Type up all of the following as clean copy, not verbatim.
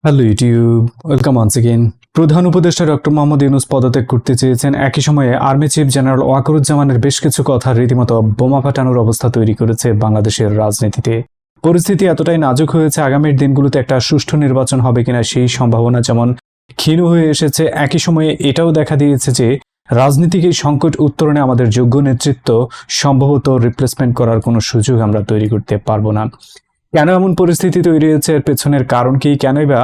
Hello YouTube, welcome once again. প্রধান উপদেষ্টা doctor Mohammad Yunus পদত্যাগ করতে চেয়েছেন, একই সময়ে আর্মি চিফ জেনারেল ওয়াকারুজ্জামানের বেশ কিছু কথা রীতিমতো বোমা ফাটানোর অবস্থা তৈরি করেছে বাংলাদেশের রাজনীতিতে। পরিস্থিতি এতটাই নাজুক হয়েছে, আগামীর দিনগুলোতে একটা সুষ্ঠু নির্বাচন হবে কিনা সেই সম্ভাবনা যেমন ক্ষীণ হয়ে এসেছে, একই সময়ে এটাও দেখা দিয়েছে যে রাজনীতিক এই সংকট উত্তরণে আমাদের যোগ্য নেতৃত্ব সম্ভবত রিপ্লেসমেন্ট করার কোনো সুযোগ আমরা তৈরি করতে পারবো না। কেন এমন পরিস্থিতি তৈরি হয়েছে, এর পেছনের কারণ কি, কেনই বা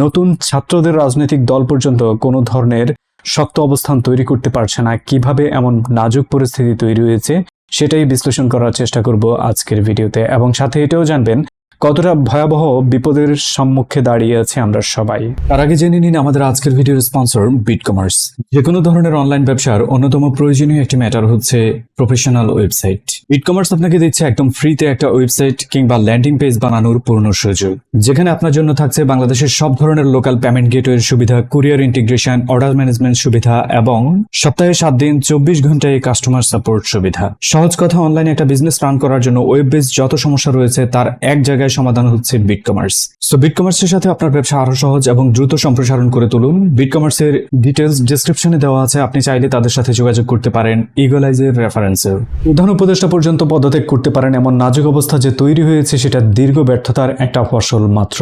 নতুন ছাত্রদের রাজনৈতিক দল পর্যন্ত কোনো ধরনের শক্ত অবস্থান তৈরি করতে পারছে না, কিভাবে এমন নাজুক পরিস্থিতি তৈরি হয়েছে সেটাই বিশ্লেষণ করার চেষ্টা করব আজকের ভিডিওতে, এবং সাথে এটাও জানবেন কতটা ভয়াবহ বিপদের সম্মুখে দাঁড়িয়ে আছে আমরা সবাই। তার আগে জেনে নিন আমাদের আজকের ভিডিওর স্পন্সর বিটকমার্স। যে কোনো ধরনের অনলাইন ব্যবসার অন্যতম প্রয়োজনীয় একটি ম্যাটার হচ্ছে প্রফেশনাল ওয়েবসাইট। বিটকমার্স আপনাকে দিচ্ছে একদম ফ্রিতে একটা ওয়েবসাইট কিংবা ল্যান্ডিং পেজ বানানোর পূর্ণ সুযোগ, যেখানে আপনার জন্য থাকছে বাংলাদেশের সব ধরনের লোকাল পেমেন্ট গেটওয়ের সুবিধা, কুরিয়ার ইন্টিগ্রেশন, অর্ডার ম্যানেজমেন্ট সুবিধা এবং সপ্তাহে 7 দিন 24 ঘন্টায় কাস্টমার সাপোর্ট সুবিধা। সহজ কথা, অনলাইনে একটা বিজনেস রান করার জন্য ওয়েব বেস যত সমস্যা রয়েছে তার এক জায়গায় সমাধান হচ্ছে বিটকমার্স। সো বিটকমার্সের সাথে আপনার ব্যবসা আরো সহজ এবং দ্রুত সম্প্রসারণ করে তুলুন। বিটকমার্সের ডিটেলস ডেসক্রিপশনে দেওয়া আছে, আপনি চাইলে তাদের সাথে যোগাযোগ করতে পারেন ইগলাইজের রেফারেন্সে। প্রধান উপদেষ্টা পর্যন্ত পদত্যাগ করতে পারেন এমন নাজুক অবস্থা যে তৈরি হয়েছে সেটা দীর্ঘ ব্যর্থতার একটা ফসল মাত্র।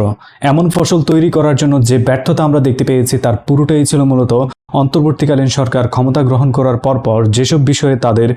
এমন ফসল তৈরি করার জন্য যে ব্যর্থতা আমরা দেখতে পেয়েছি তার পুরোটাই ছিল মূলত অন্তর্বর্তীকালীন সরকার ক্ষমতা গ্রহণ করার পরপর যেসব বিষয়ে তাদের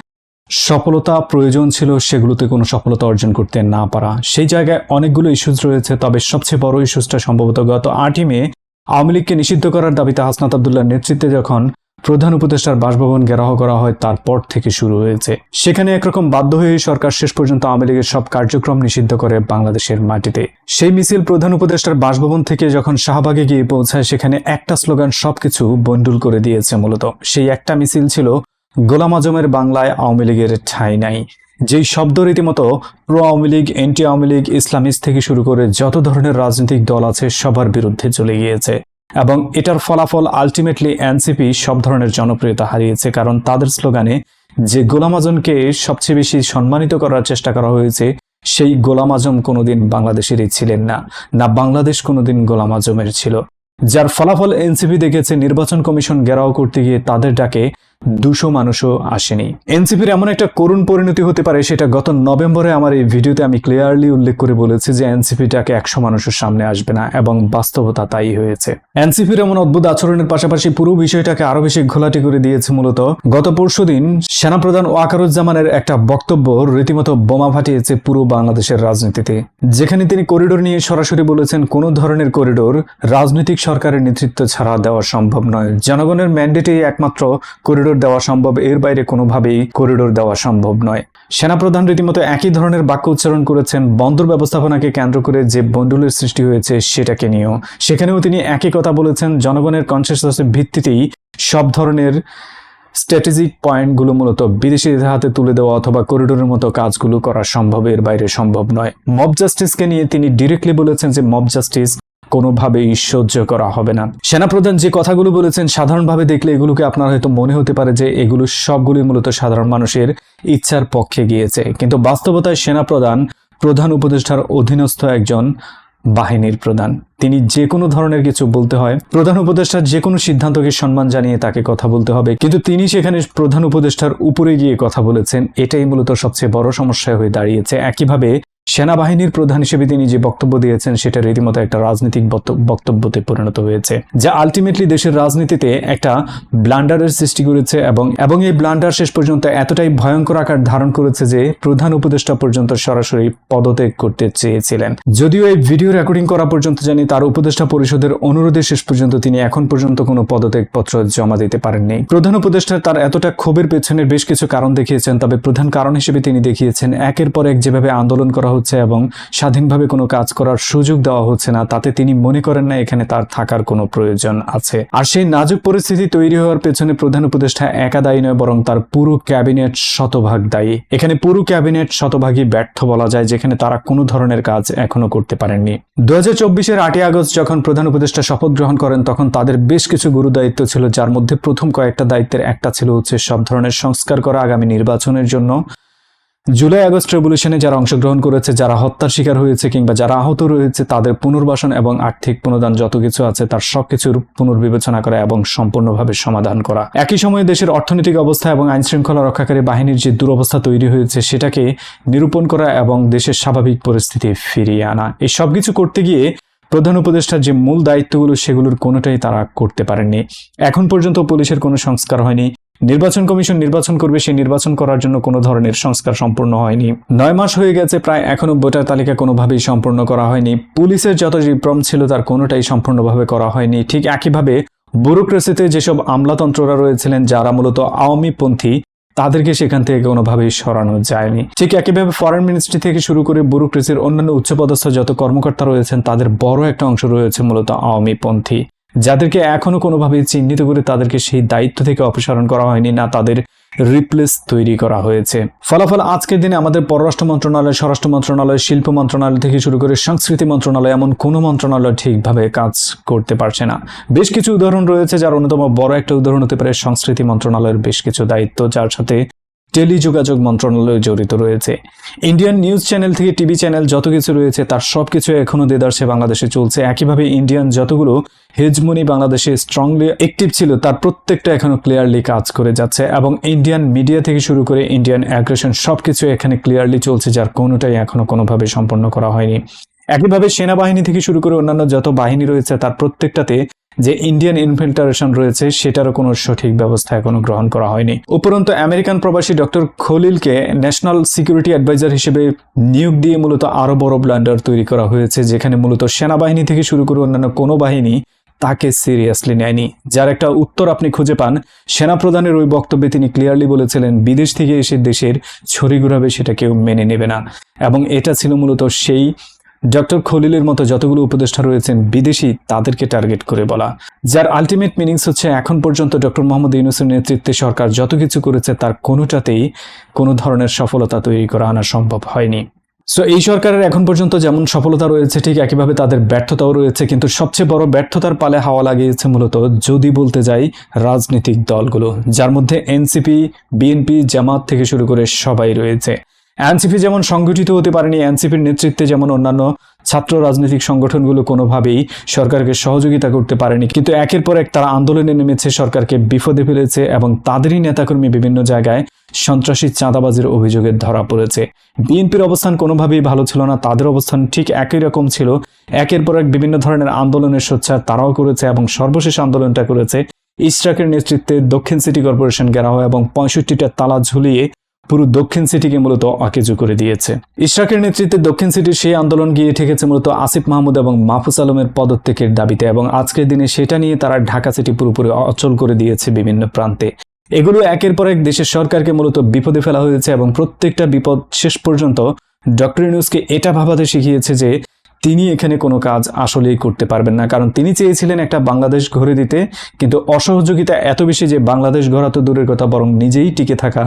সফলতা প্রয়োজন ছিল সেগুলোতে কোনো সফলতা অর্জন করতে না পারা। সেই জায়গায় অনেকগুলো ইস্যুস রয়েছে, তবে সবচেয়ে বড় ইস্যুসটা সম্ভবত গত 8ই মে আওয়ামী লীগকে নিষিদ্ধ করার দাবিতে হাসনাত আব্দুল্লাহর নেতৃত্বে যখন প্রধান উপদেষ্টার বাসভবন ঘেরাও করা হয় তারপর থেকে শুরু হয়েছে। সেখানে একরকম বাধ্য হয়ে সরকার শেষ পর্যন্ত আওয়ামী লীগের সব কার্যক্রম নিষিদ্ধ করে বাংলাদেশের মাটিতে। সেই মিছিল প্রধান উপদেষ্টার বাসভবন থেকে যখন শাহবাগে গিয়ে পৌঁছায় সেখানে একটা স্লোগান সবকিছু বন্ডুল করে দিয়েছে। মূলত সেই একটা মিছিল ছিল গোলাম আজমের বাংলায় আওয়ামী লীগের ঠাঁই নাই, যেই শব্দ রীতিমতো pro Awami League, anti Awami League, Islamist থেকে শুরু করে যত ধরনের রাজনৈতিক দল আছে সবার বিরুদ্ধে চলে গিয়েছে। এবং এটার ফলাফল আলটিমেটলি এনসিপি সব ধরনের জনপ্রিয়তা হারিয়েছে, কারণ তাদের স্লোগানে যে গোলাম আজমকে সবচেয়ে বেশি সম্মানিত করার চেষ্টা করা হয়েছে সেই গোলাম আজম কোনোদিন বাংলাদেশেরই ছিলেন না, না বাংলাদেশ কোনোদিন গোলাম আজমের ছিল। যার ফলাফল এনসিপি দেখেছে নির্বাচন কমিশন ঘেরাও করতে গিয়ে তাদের ডাকে 200 মানুষও আসেনি। এনসিপির এমন একটা করুণ পরিণতি হতে পারে সেটা গত নভেম্বরে আমার এই ভিডিওতে আমি ক্লিয়ারলি উল্লেখ করে বলেছি যে এনসিপি ডাকে 100 মানুষের সামনে আসবে না, এবং বাস্তবতা তাই হয়েছে। এনসিপির এমন অদ্ভুত আচরণের পাশাপাশি পুরো বিষয়টাকে আরো বেশি ঘোলাটে করে দিয়েছে মূলত গত পরশুদিন সেনাপ্রধান ওয়াকারুজ্জামানের একটা বক্তব্য রীতিমতো বোমা ফাটিয়েছে পুরো বাংলাদেশের রাজনীতিতে, যেখানে তিনি করিডোর নিয়ে সরাসরি বলেছেন কোনো ধরনের করিডোর রাজনৈতিক সরকারের নেতৃত্ব ছাড়া দেওয়া সম্ভব নয়, জনগণের ম্যান্ডেটেই একমাত্র করিডোর দেওয়া সম্ভব, এর বাইরে কোনোভাবেই করিডোর দেওয়া সম্ভব নয়। সেনাপ্রধান রীতিমতো একই ধরনের বাক্য উচ্চারণ করেছেন বন্দর ব্যবস্থাপনাকে কেন্দ্র করে যে বন্ডুলের সৃষ্টি হয়েছে সেটাকে নিয়েও। সেখানেও তিনি একই কথা বলেছেন, জনগণের কনসেনসাসের ভিত্তিতেই সব ধরনের স্ট্র্যাটেজিক পয়েন্টগুলো মূলত বিদেশিদের হাতে তুলে দেওয়া অথবা করিডোরের মতো কাজগুলো করা সম্ভব, এর বাইরে সম্ভব নয়। মব জাস্টিসকে নিয়ে তিনি ডিরেক্টলি বলেছেন যে মব জাস্টিস কোনোভাবেই সহ্য করা হবে না। সেনাপ্রধান যে কথাগুলো বলেছেন সাধারণভাবে দেখলে এগুলোকে আপনার হয়তো মনে হতে পারে যে এগুলো সবগুলি মূলত সাধারণ মানুষের ইচ্ছার পক্ষে গিয়েছে, কিন্তু বাস্তবতায় সেনাপ্রধান প্রধান উপদেষ্টার অধীনস্থ একজন বাহিনীর প্রধান। তিনি যে কোনো ধরনের কিছু বলতে হয়, প্রধান উপদেষ্টার যে কোনো সিদ্ধান্তকে সম্মান জানিয়ে তাকে কথা বলতে হবে, কিন্তু তিনি সেখানে প্রধান উপদেষ্টার উপরে গিয়ে কথা বলেছেন। এটাই মূলত সবচেয়ে বড় সমস্যা হয়ে দাঁড়িয়েছে। একইভাবে সেনাবাহিনীর প্রধান হিসেবে তিনি যে বক্তব্য দিয়েছেন সেটা রীতিমতো একটা রাজনৈতিক বক্তব্যতে পরিণত হয়েছে, যা আলটিমেটলি দেশের রাজনীতিতে একটা ব্লান্ডারের সৃষ্টি করেছে, এবং এই ব্লান্ডার শেষ পর্যন্ত এতটাই ভয়ঙ্কর আকার ধারণ করেছে যে প্রধান উপদেষ্টা পর্যন্ত সরাসরি পদত্যাগ করতে চেয়েছিলেন। যদিও এই ভিডিও রেকর্ডিং করা পর্যন্ত জানি তার উপদেষ্টা পরিষদের অনুরোধে শেষ পর্যন্ত তিনি এখন পর্যন্ত কোনো পদত্যাগপত্র জমা দিতে পারেননি। প্রধান উপদেষ্টা তার এতটা ক্ষোভের পেছনের বেশ কিছু কারণ দেখিয়েছেন, তবে প্রধান কারণ হিসেবে তিনি দেখিয়েছেন একের পর এক যেভাবে আন্দোলন করা হচ্ছে এবং স্বাধীনভাবে কোনো কাজ করার সুযোগ দেওয়া হচ্ছে না, তাতে তিনি মনে করেন না এখানে তার থাকার কোনো প্রয়োজন আছে। আর সেই নাজুক পরিস্থিতি তৈরি হওয়ার পেছনে প্রধান উপদেষ্টা একা দায়ী নয়, বরং তার পুরো ক্যাবিনেট শতভাগ দায়ী। এখানে পুরো ক্যাবিনেট শতভাগই ব্যর্থ বলা যায়, যেখানে তারা কোনো ধরনের কাজ এখনো করতে পারেননি। 2024-এর 8ই আগস্ট যখন প্রধান উপদেষ্টা শপথ গ্রহণ করেন তখন তাদের বেশ কিছু গুরু দায়িত্ব ছিল, যার মধ্যে প্রথম কয়েকটা দায়িত্বের একটা ছিল হচ্ছে সব ধরনের সংস্কার করা আগামী নির্বাচনের জন্য, জুলাই আগস্ট রেভলিউশনে যারা অংশগ্রহণ করেছে, যারা হত্যার শিকার হয়েছে কিংবা যারা আহত রয়েছে, তাদের পুনর্বাসন এবং আর্থিক পুনর্দান যত কিছু আছে তার সবকিছুর পুনর্বিবেচনা করা এবং সম্পূর্ণভাবে সমাধান করা। একই সময়ে দেশের অর্থনৈতিক অবস্থা এবং আইন শৃঙ্খলা রক্ষাকারী বাহিনীর যে দুরবস্থা তৈরি হয়েছে সেটাকে নিরূপণ করা এবং দেশের স্বাভাবিক পরিস্থিতি ফিরিয়ে আনা। এই সবকিছু করতে গিয়ে প্রধান উপদেষ্টার যে মূল দায়িত্বগুলো সেগুলোর কোনোটাই তারা করতে পারেননি। এখন পর্যন্ত পুলিশের কোনো সংস্কার হয়নি। নির্বাচন কমিশন নির্বাচন করবে, সেই নির্বাচন করার জন্য কোনো ধরনের সংস্কার সম্পূর্ণ হয়নি। 9 মাস হয়ে গেছে প্রায়, এখনো ভোটার তালিকা কোনোভাবেই সম্পূর্ণ করা হয়নি। পুলিশের যত রিফর্ম ছিল তার কোনোটাই সম্পূর্ণভাবে করা হয়নি। ঠিক একইভাবে ব্যুরোক্রেসিতে যেসব আমলাতন্ত্ররা রয়েছিলেন যারা মূলত আওয়ামী পন্থী, তাদেরকে সেখান থেকে কোনোভাবেই সরানো যায়নি। ঠিক একইভাবে ফরেন মিনিস্ট্রি থেকে শুরু করে ব্যুরোক্রেসির অন্যান্য উচ্চপদস্থ যত কর্মকর্তা রয়েছেন তাদের বড় একটা অংশ রয়েছে মূলত আওয়ামী পন্থী, যাদেরকে এখনো কোনোভাবেই চিহ্নিত করে তাদেরকে সেই দায়িত্ব থেকে অপসারণ করা হয়নি, না তাদের রিপ্লেস তৈরি করা হয়েছে। ফলাফল আজকের দিনে আমাদের পররাষ্ট্র মন্ত্রণালয়, স্বরাষ্ট্র মন্ত্রণালয়, শিল্প মন্ত্রণালয় থেকে শুরু করে সংস্কৃতি মন্ত্রণালয়, এমন কোনো মন্ত্রণালয় ঠিকভাবে কাজ করতে পারছে না। বেশ কিছু উদাহরণ রয়েছে, যার অন্যতম বড় একটা উদাহরণ হতে পারে সংস্কৃতি মন্ত্রণালয়ের বেশ কিছু দায়িত্ব, যার সাথে টেলিযোগাযোগ মন্ত্রণালয় জড়িত রয়েছে। ইন্ডিয়ান নিউজ চ্যানেল থেকে টিভি চ্যানেল যত কিছু রয়েছে তার সবকিছু এখনো দেদারসে বাংলাদেশে চলছে। একইভাবে ইন্ডিয়ান যতগুলো হেজমনি বাংলাদেশে স্ট্রংলি অ্যাক্টিভ ছিল তার প্রত্যেকটা এখনো ক্লিয়ারলি কাজ করে যাচ্ছে, এবং ইন্ডিয়ান মিডিয়া থেকে শুরু করে ইন্ডিয়ান অ্যাগ্রেশন সবকিছু এখানে ক্লিয়ারলি চলছে, যার কোনোটাই এখনো কোনোভাবে সম্পন্ন করা হয়নি। একইভাবে সেনাবাহিনী থেকে শুরু করে অন্যান্য যত বাহিনী রয়েছে তার প্রত্যেকটাতে যে ইন্ডিয়ান ইনফিল্ট্রেশন রয়েছে সেটারও কোনো সঠিক ব্যবস্থা এখনো গ্রহণ করা হয়নি। উপরন্তু আমেরিকান প্রবাসী ডক্টর খলিলকে ন্যাশনাল সিকিউরিটি অ্যাডভাইজার হিসেবে নিয়োগ দিয়ে মূলত আরো বড় ব্লান্ডার তৈরি করা হয়েছে, যেখানে মূলত সেনাবাহিনী থেকে শুরু করে অন্যান্য কোনো বাহিনী তাকে সিরিয়াসলি নেয়নি। যার একটা উত্তর আপনি খুঁজে পান সেনাপ্রধানের ওই বক্তব্যে। তিনি ক্লিয়ারলি বলেছিলেন বিদেশ থেকে এসে দেশের ছড়ি ঘুরাবে সেটা কেউ মেনে নেবে না, এবং এটা ছিল মূলত সেই ডক্টর খলিলের মতো যতগুলো উপদেষ্টা রয়েছেন বিদেশি তাদেরকে টার্গেট করে বলা, যার আলটিমেট মিনিংস হচ্ছে এখন পর্যন্ত ডক্টর মোহাম্মদ ইউনূসের নেতৃত্বে সরকার যত কিছু করেছে তার কোনোটাতেই কোনো ধরনের সফলতা তৈরি করা আনা সম্ভব হয়নি। সো এই সরকারের এখন পর্যন্ত যেমন সফলতা রয়েছে ঠিক একইভাবে তাদের ব্যর্থতাও রয়েছে, কিন্তু সবচেয়ে বড় ব্যর্থতার পালে হাওয়া লাগিয়েছে মূলত যদি বলতে যাই রাজনৈতিক দলগুলো, যার মধ্যে এনসিপি, বিএনপি, জামাত থেকে শুরু করে সবাই রয়েছে। এনসিপি যেমন সংগঠিত হতে পারেনি, এনসিপির নেতৃত্বে যেমন অন্যান্য ছাত্র রাজনৈতিক সংগঠনগুলো কোনোভাবেই সরকারকে সহযোগিতা করতে পারেনি, কিন্তু একের পর এক তারা আন্দোলনে নেমেছে, সরকারকে বিপদে ফেলেছে, এবং তাদেরই নেতাকর্মী বিভিন্ন জায়গায় সন্ত্রাসী চাঁদাবাজির অভিযোগে ধরা পড়েছে। বিএনপির অবস্থান কোনোভাবেই ভালো ছিল না, তাদের অবস্থান ঠিক একই রকম ছিল। একের পর এক বিভিন্ন ধরনের আন্দোলনের সোচ্চার তারাও করেছে, এবং সর্বশেষ আন্দোলনটা করেছে ইশরাকের নেতৃত্বে দক্ষিণ সিটি কর্পোরেশন ঘেরাও এবং 65টা তালা ঝুলিয়ে পুরো দক্ষিণ সিটিকে মূলত অকেজো করে দিয়েছে। ইশরাকের নেতৃত্বে দক্ষিণ সিটির সেই আন্দোলন গিয়ে ঠেকেছে মূলত আসিফ মাহমুদ এবং মাহফুজ আলমের পদত্যাগের দাবিতে, এবং আজকের দিনে সেটা নিয়ে তারা ঢাকা সিটি পুরোপুরি অচল করে দিয়েছে বিভিন্ন প্রান্তে। এগুলো একের পর এক দেশের সরকারকে মূলত বিপদে ফেলা হয়েছে, এবং প্রত্যেকটা বিপদ শেষ পর্যন্ত ডক্টর ইউনূসকে এটা ভাবাতে শিখিয়েছে যে তিনি এখানে কোনো কাজ আসলেই করতে পারবেন না, কারণ তিনি চেয়েছিলেন একটা বাংলাদেশ গড়ে দিতে, কিন্তু অসহযোগিতা এত বেশি যে বাংলাদেশ গড়া তো দূরের কথা বরং নিজেই টিকে থাকা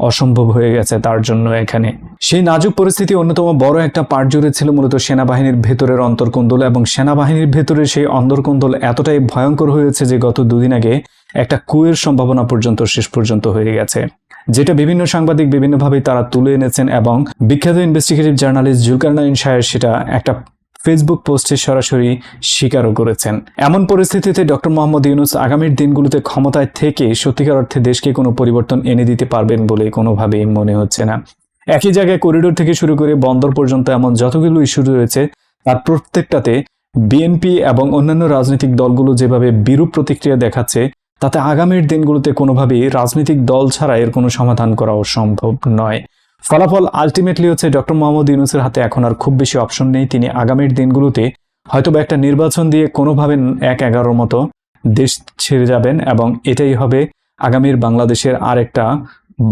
অসম্ভব হয়ে গেছে তার জন্য। এখানে সেই নাজুক পরিস্থিতি অন্যতম বড় একটা পার্ট জুড়ে ছিল মূলত সেনাবাহিনীর ভেতরের অন্তর্কোন্দল, এবং সেনাবাহিনীর ভেতরে সেই অন্তর্কোন্দল এতটাই ভয়ঙ্কর হয়েছে যে গত দুদিন আগে একটা কুয়ের সম্ভাবনা পর্যন্ত শেষ পর্যন্ত হয়ে গেছে, যেটা বিভিন্ন সাংবাদিক বিভিন্নভাবে তারা তুলে এনেছেন, এবং বিখ্যাত ইনভেস্টিগেটিভ জার্নালিস্ট জুলকারনাইন শাহের সেটা একটা ফেসবুক পোস্টে সরাসরি স্বীকারও করেছেন। এমন পরিস্থিতিতে ডক্টর মোহাম্মদ ইউনূস আগামীর দিনগুলোতে ক্ষমতায় থেকে সত্যিকার অর্থে দেশকে কোনো পরিবর্তন এনে দিতে পারবেন বলে কোনোভাবেই মনে হচ্ছে না। একই জায়গায় করিডোর থেকে শুরু করে বন্দর পর্যন্ত এমন যতগুলো ইস্যু রয়েছে তার প্রত্যেকটাতে বিএনপি এবং অন্যান্য রাজনৈতিক দলগুলো যেভাবে বিরূপ প্রতিক্রিয়া দেখাচ্ছে, তাতে আগামীর দিনগুলোতে কোনোভাবেই রাজনৈতিক দল ছাড়া এর কোনো সমাধান করাও সম্ভব নয়। ফলাফল আলটিমেটলি হচ্ছে ডক্টর মোহাম্মদ ইউনূসের হাতে এখন আর খুব বেশি অপশন নেই। তিনি আগামীর দিনগুলোতে হয়তোবা একটা নির্বাচন দিয়ে কোনোভাবে 1/11 মতো দেশ ছেড়ে যাবেন, এবং এটাই হবে আগামীর বাংলাদেশের আরেকটা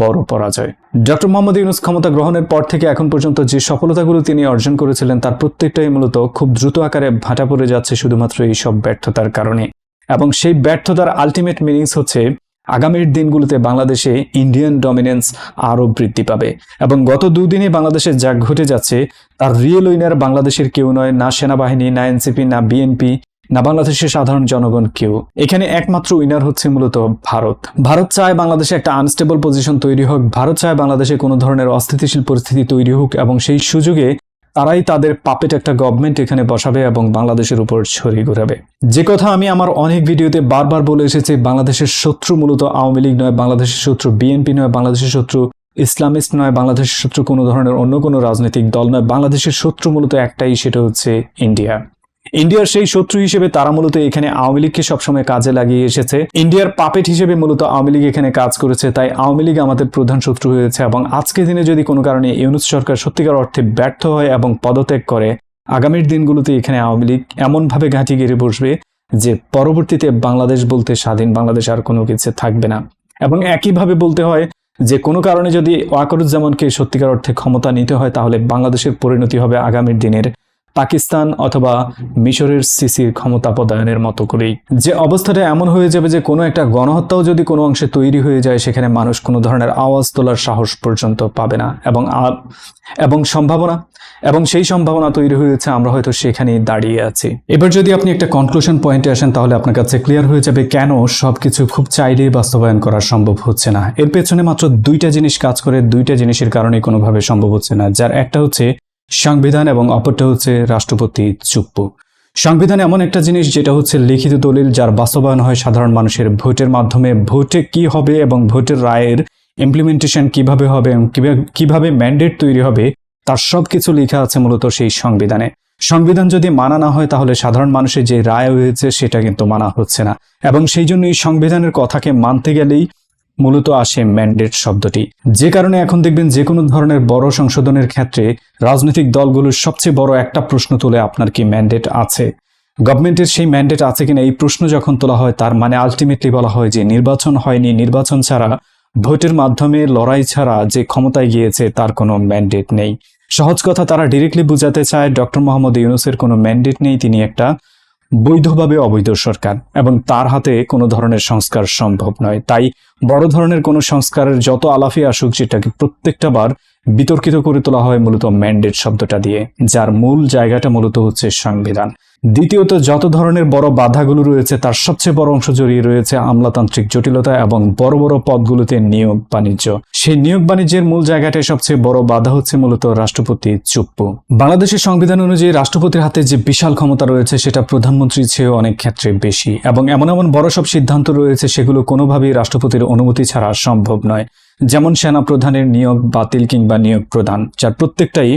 বড় পরাজয়। ডক্টর মোহাম্মদ ইউনূস ক্ষমতা গ্রহণের পর থেকে এখন পর্যন্ত যে সফলতাগুলো তিনি অর্জন করেছিলেন তার প্রত্যেকটাই মূলত খুব দ্রুত আকারে ভাটা পড়ে যাচ্ছে শুধুমাত্র এই সব ব্যর্থতার কারণে, এবং সেই ব্যর্থতার আলটিমেট মিনিংস হচ্ছে আগামীর দিনগুলোতে বাংলাদেশে ইন্ডিয়ান ডমিনেন্স আরও বৃদ্ধি পাবে, এবং গত দুদিনে বাংলাদেশে যা ঘটে যাচ্ছে তার রিয়েল উইনার বাংলাদেশের কেউ নয়, না সেনাবাহিনী, না এনসিপি, না বিএনপি, না বাংলাদেশের সাধারণ জনগণ কেউ। এখানে একমাত্র উইনার হচ্ছে মূলত ভারত। ভারত চায় বাংলাদেশে একটা আনস্টেবল পজিশন তৈরি হোক, ভারত চায় বাংলাদেশে কোনো ধরনের অস্থিতিশীল পরিস্থিতি তৈরি হোক এবং সেই সুযোগে তারাই তাদের পাপেট একটা গভর্নমেন্ট এখানে বসাবে এবং বাংলাদেশের উপর ছড়ি ঘোরাবে। যে কথা আমি আমার অনেক ভিডিওতে বারবার বলে এসেছি, বাংলাদেশের শত্রু মূলত আওয়ামী লীগ নয়, বাংলাদেশের শত্রু বিএনপি নয়, বাংলাদেশের শত্রু ইসলামিস্ট নয়, বাংলাদেশের শত্রু কোনো ধরনের অন্য কোনো রাজনৈতিক দল নয়। বাংলাদেশের শত্রু মূলত একটাই, সেটা হচ্ছে ইন্ডিয়া। ইন্ডিয়ার সেই শত্রু হিসেবে তারা মূলত এখানে আওয়ামী লীগকে সবসময় কাজে লাগিয়ে এসেছে। ইন্ডিয়ার পাপেট হিসেবে মূলত আওয়ামী লীগ এখানে কাজ করেছে, তাই আওয়ামী লীগ আমাদের প্রধান শত্রু হয়েছে। এবং আজকের দিনে যদি কোনো কারণে ইউনূস সরকার সত্যিকার অর্থে ব্যর্থ হয় এবং পদত্যাগ করে, আগামীর দিনগুলোতে এখানে আওয়ামী লীগ এমনভাবে ঘাঁটি গেড়ে বসবে যে পরবর্তীতে বাংলাদেশ বলতে স্বাধীন বাংলাদেশ আর কোনো কিছু থাকবে না। এবং একইভাবে বলতে হয় যে কোনো কারণে যদি ওয়াকারুজ্জামানকে সত্যিকার অর্থে ক্ষমতা নিতে হয়, তাহলে বাংলাদেশের পরিণতি হবে আগামীর দিনের পাকিস্তান অথবা মিশরের সিসির ক্ষমতা পদায়নের মতো করেই। যে অবস্থাটা এমন হয়ে যাবে যে কোনো একটা গণহত্যাও যদি কোনো অংশে তৈরি হয়ে যায়, সেখানে মানুষ কোনো ধরনের আওয়াজ তোলার সাহস পর্যন্ত পাবে না। এবং সেই সম্ভাবনা তৈরি হয়েছে, আমরা হয়তো সেখানেই দাঁড়িয়ে আছি। এবার যদি আপনি একটা কনক্লুশন পয়েন্টে আসেন, তাহলে আপনার কাছে ক্লিয়ার হয়ে যাবে কেন সবকিছু খুব চাইলেই বাস্তবায়ন করা সম্ভব হচ্ছে না। এর পেছনে মাত্র দুইটা জিনিস কাজ করে, দুইটা জিনিসের কারণে কোনোভাবে সম্ভব হচ্ছে না, যার একটা হচ্ছে সংবিধান এবং অপরটা হচ্ছে রাষ্ট্রপতি চুপ্পু। সংবিধান এমন একটা জিনিস যেটা হচ্ছে লিখিত দলিল, যার বাস্তবায়ন হয় সাধারণ মানুষের ভোটের মাধ্যমে। ভোটে কি হবে এবং ভোটের রায়ের ইমপ্লিমেন্টেশন কিভাবে হবে এবং কিভাবে ম্যান্ডেট তৈরি হবে, তার সবকিছু লেখা আছে মূলত সেই সংবিধানে। সংবিধান যদি মানা না হয়, তাহলে সাধারণ মানুষের যে রায় হয়েছে সেটা কিন্তু মানা হচ্ছে না। এবং সেই জন্য এই সংবিধানের কথাকে মানতে গেলেই মূলত আসে ম্যান্ডেট শব্দটি। যে কারণে এখন দেখবেন যে কোনো ধরনের বড় সংশোধনের ক্ষেত্রে রাজনৈতিক দলগুলোর সবচেয়ে বড় একটা প্রশ্ন তোলে, আপনার কি ম্যান্ডেট আছে? গভর্নমেন্টের সেই ম্যান্ডেট আছে কিনা এই প্রশ্ন যখন তোলা হয়, তার মানে আলটিমেটলি বলা হয় যে নির্বাচন হয়নি, নির্বাচন ছাড়া, ভোটের মাধ্যমে লড়াই ছাড়া যে ক্ষমতায় গিয়েছে তার কোনো ম্যান্ডেট নেই। সহজ কথা, তারা ডিরেক্টলি বোঝাতে চায় ডক্টর মোহাম্মদ ইউনূসের কোনো ম্যান্ডেট নেই, তিনি একটা বৈধভাবে অবৈধ সরকার এবং তার হাতে কোনো ধরনের সংস্কার সম্ভব নয়। তাই বড় ধরনের কোনো সংস্কারের যত আলাফি আসুক, যেটাকে প্রত্যেকটা বার বিতর্কিত করে তোলা হয় মূলত ম্যান্ডেট শব্দটা দিয়ে, যার মূল জায়গাটা মূলত হচ্ছে সংবিধান। দ্বিতীয়ত, যত ধরনের বড় বাধাগুলো রয়েছে তার সবচেয়ে বড় অংশ জড়িয়ে রয়েছে আমলাতান্ত্রিক জটিলতা এবং বড় বড় পদগুলোতে নিয়োগ বাণিজ্য। সেই নিয়োগ বাণিজ্যের মূল জায়গাটায় সবচেয়ে বড় বাধা হচ্ছে মূলত রাষ্ট্রপতি চুপ্পু। বাংলাদেশের সংবিধান অনুযায়ী রাষ্ট্রপতির হাতে যে বিশাল ক্ষমতা রয়েছে সেটা প্রধানমন্ত্রীর চেয়েও অনেক ক্ষেত্রে বেশি, এবং এমন এমন বড় সব সিদ্ধান্ত রয়েছে সেগুলো কোনোভাবেই রাষ্ট্রপতির অনুমতি ছাড়া সম্ভব নয়। যেমন সেনা প্রধানের নিয়োগ বাতিল কিংবা নিয়োগ প্রদান, যার প্রত্যেকটাই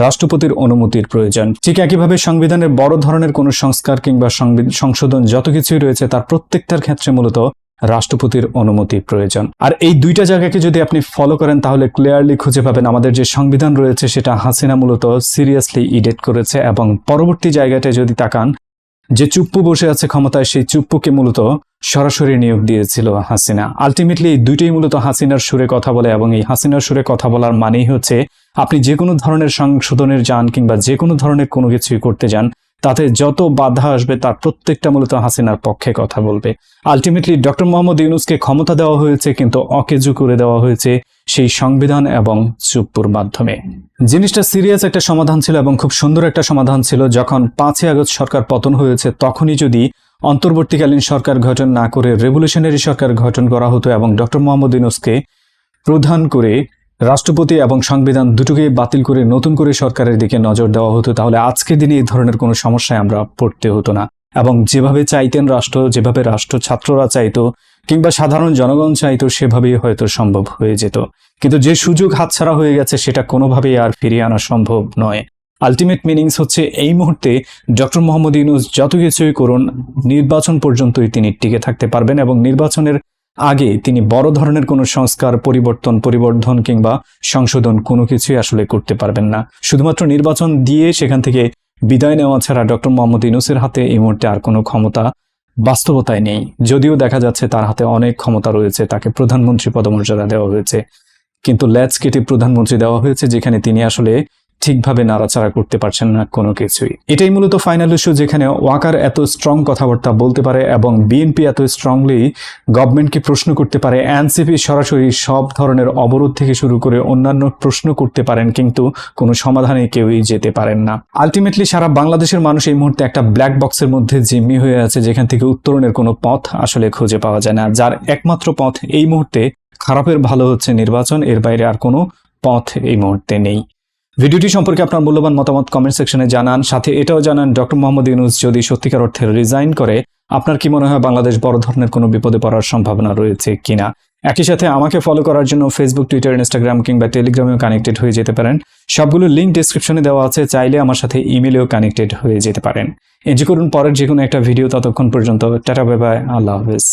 রাষ্ট্রপতির অনুমতির প্রয়োজন। ঠিক একইভাবে সংবিধানের বড় ধরনের কোনো সংস্কার কিংবা সংশোধন যত কিছুই রয়েছে তার প্রত্যেকটার ক্ষেত্রে মূলত রাষ্ট্রপতির অনুমতি প্রয়োজন। আর এই দুইটা জায়গাকে যদি আপনি ফলো করেন, তাহলে ক্লিয়ারলি খুঁজে পাবেন আমাদের যে সংবিধান রয়েছে সেটা হাসিনা মূলত সিরিয়াসলি ইডিট করেছে। এবং পরবর্তী জায়গাটায় যদি তাকান, যে চুপ্পু বসে আছে ক্ষমতায়, সেই চুপ্পুকে মূলত সরাসরি নিয়োগ দিয়েছিল হাসিনা। আলটিমেটলি এই দুইটাই মূলত হাসিনার সুরে কথা বলে, এবং এই হাসিনার সুরে কথা বলার মানেই হচ্ছে আপনি যে কোনো ধরনের সংশোধনের যান কিংবা যে কোনো ধরনের কোনো কিছুই করতে যান, তাতে যত বাধা আসবে তার প্রত্যেকটা মূলত হাসিনার পক্ষে কথা বলবে। আলটিমেটলি ডক্টর মোহাম্মদ ইউনূসকে ক্ষমতা দেওয়া হয়েছে, কিন্তু অকেজু করে দেওয়া হয়েছে সেই সংবিধান এবং চুপ্পুর মাধ্যমে। জিনিসটা সিরিয়াস একটা সমাধান ছিল এবং খুব সুন্দর একটা সমাধান ছিল। যখন 5ই আগস্ট সরকার পতন হয়েছে, তখনই যদি অন্তর্বর্তীকালীন সরকার গঠন না করে রেভলিউশনারি সরকার গঠন করা হতো এবং ডক্টর মোহাম্মদ ইউনূসকে প্রধান করে রাষ্ট্রপতি এবং সংবিধান দুটোকে বাতিল করে নতুন করে সরকারের দিকে নজর দেওয়া হতো, তাহলে আজকের দিনে এই ধরনের কোনো সমস্যায় আমরা পড়তে হতো না। এবং যেভাবে চাইতেন রাষ্ট্র, যেভাবে রাষ্ট্র ছাত্ররা চাইতো কিংবা সাধারণ জনগণ চাইতো, সেভাবেই হয়তো সম্ভব হয়ে যেত। কিন্তু যে সুযোগ হাতছাড়া হয়ে গেছে সেটা কোনোভাবেই আর ফিরিয়ে আনা সম্ভব নয়। আলটিমেট মিনিংস হচ্ছে এই মুহূর্তে ডক্টর মোহাম্মদ ইউনূস যত কিছুই করুন, নির্বাচন পর্যন্তই তিনি টিকে থাকতে পারবেন এবং নির্বাচনের আগে তিনি বড় ধরনের কোনো সংস্কার পরিবর্ধন কিংবা সংশোধন কোনো কিছুই আসলে করতে পারবেন না। শুধুমাত্র নির্বাচন দিয়ে সেখান থেকে বিদায় নেওয়া ছাড়া ডক্টর মোহাম্মদ ইউনূসের হাতে এই মুহূর্তে আর কোনো ক্ষমতা বাস্তবতায় নেই। যদিও দেখা যাচ্ছে তার হাতে অনেক ক্ষমতা রয়েছে, তাকে প্রধানমন্ত্রী পদমর্যাদা দেওয়া হয়েছে, কিন্তু ল্যাচ কেটে প্রধানমন্ত্রী দেওয়া হয়েছে, যেখানে তিনি আসলে ঠিকভাবে নাড়াচাড়া করতে পারছেন না কোনো কিছুই। এটাই মূলত ফাইনাল ইস্যু, যেখানে ওয়াকার এত স্ট্রং কথাবার্তা বলতে পারে এবং বিএনপি এত স্ট্রংলি গভর্নমেন্টকে প্রশ্ন করতে পারে, এনসিপি সরাসরি সব ধরনের অবরোধ থেকে শুরু করে অন্যান্য প্রশ্ন করতে পারেন, কিন্তু কোনো সমাধানে কেউই যেতে পারেন না। আলটিমেটলি সারা বাংলাদেশের মানুষ এই মুহূর্তে একটা ব্ল্যাক বক্সের মধ্যে জিম্মি হয়ে আছে, যেখান থেকে উত্তরণের কোনো পথ আসলে খুঁজে পাওয়া যায় না। যার একমাত্র পথ এই মুহূর্তে খারাপের ভালো হচ্ছে নির্বাচন, এর বাইরে আর কোনো পথ এই মুহূর্তে নেই। ভিডিওটি সম্পর্কে আপনার মূল্যবান মতামত কমেন্ট সেকশনে জানান, সাথে এটাও জানান ডক্টর মোহাম্মদ ইউনূস যদি সত্যিকার অর্থে রিজাইন করে আপনার কি মনে হয় বাংলাদেশ বড় ধরনের কোনো বিপদে পড়ার সম্ভাবনা রয়েছে কিনা। একই সাথে আমাকে ফলো করার জন্য ফেসবুক, টুইটার, ইনস্টাগ্রাম কিংবা টেলিগ্রামেও কানেক্টেড হয়ে যেতে পারেন। সবগুলোর লিঙ্ক ডেসক্রিপশনে দেওয়া আছে, চাইলে আমার সাথে ইমেলেও কানেক্টেড হয়ে যেতে পারেন। এনজয় করুন পরের যে কোনো একটা ভিডিও, ততক্ষণ পর্যন্ত টাটা, বাই বাই, আল্লাহ হাফেজ।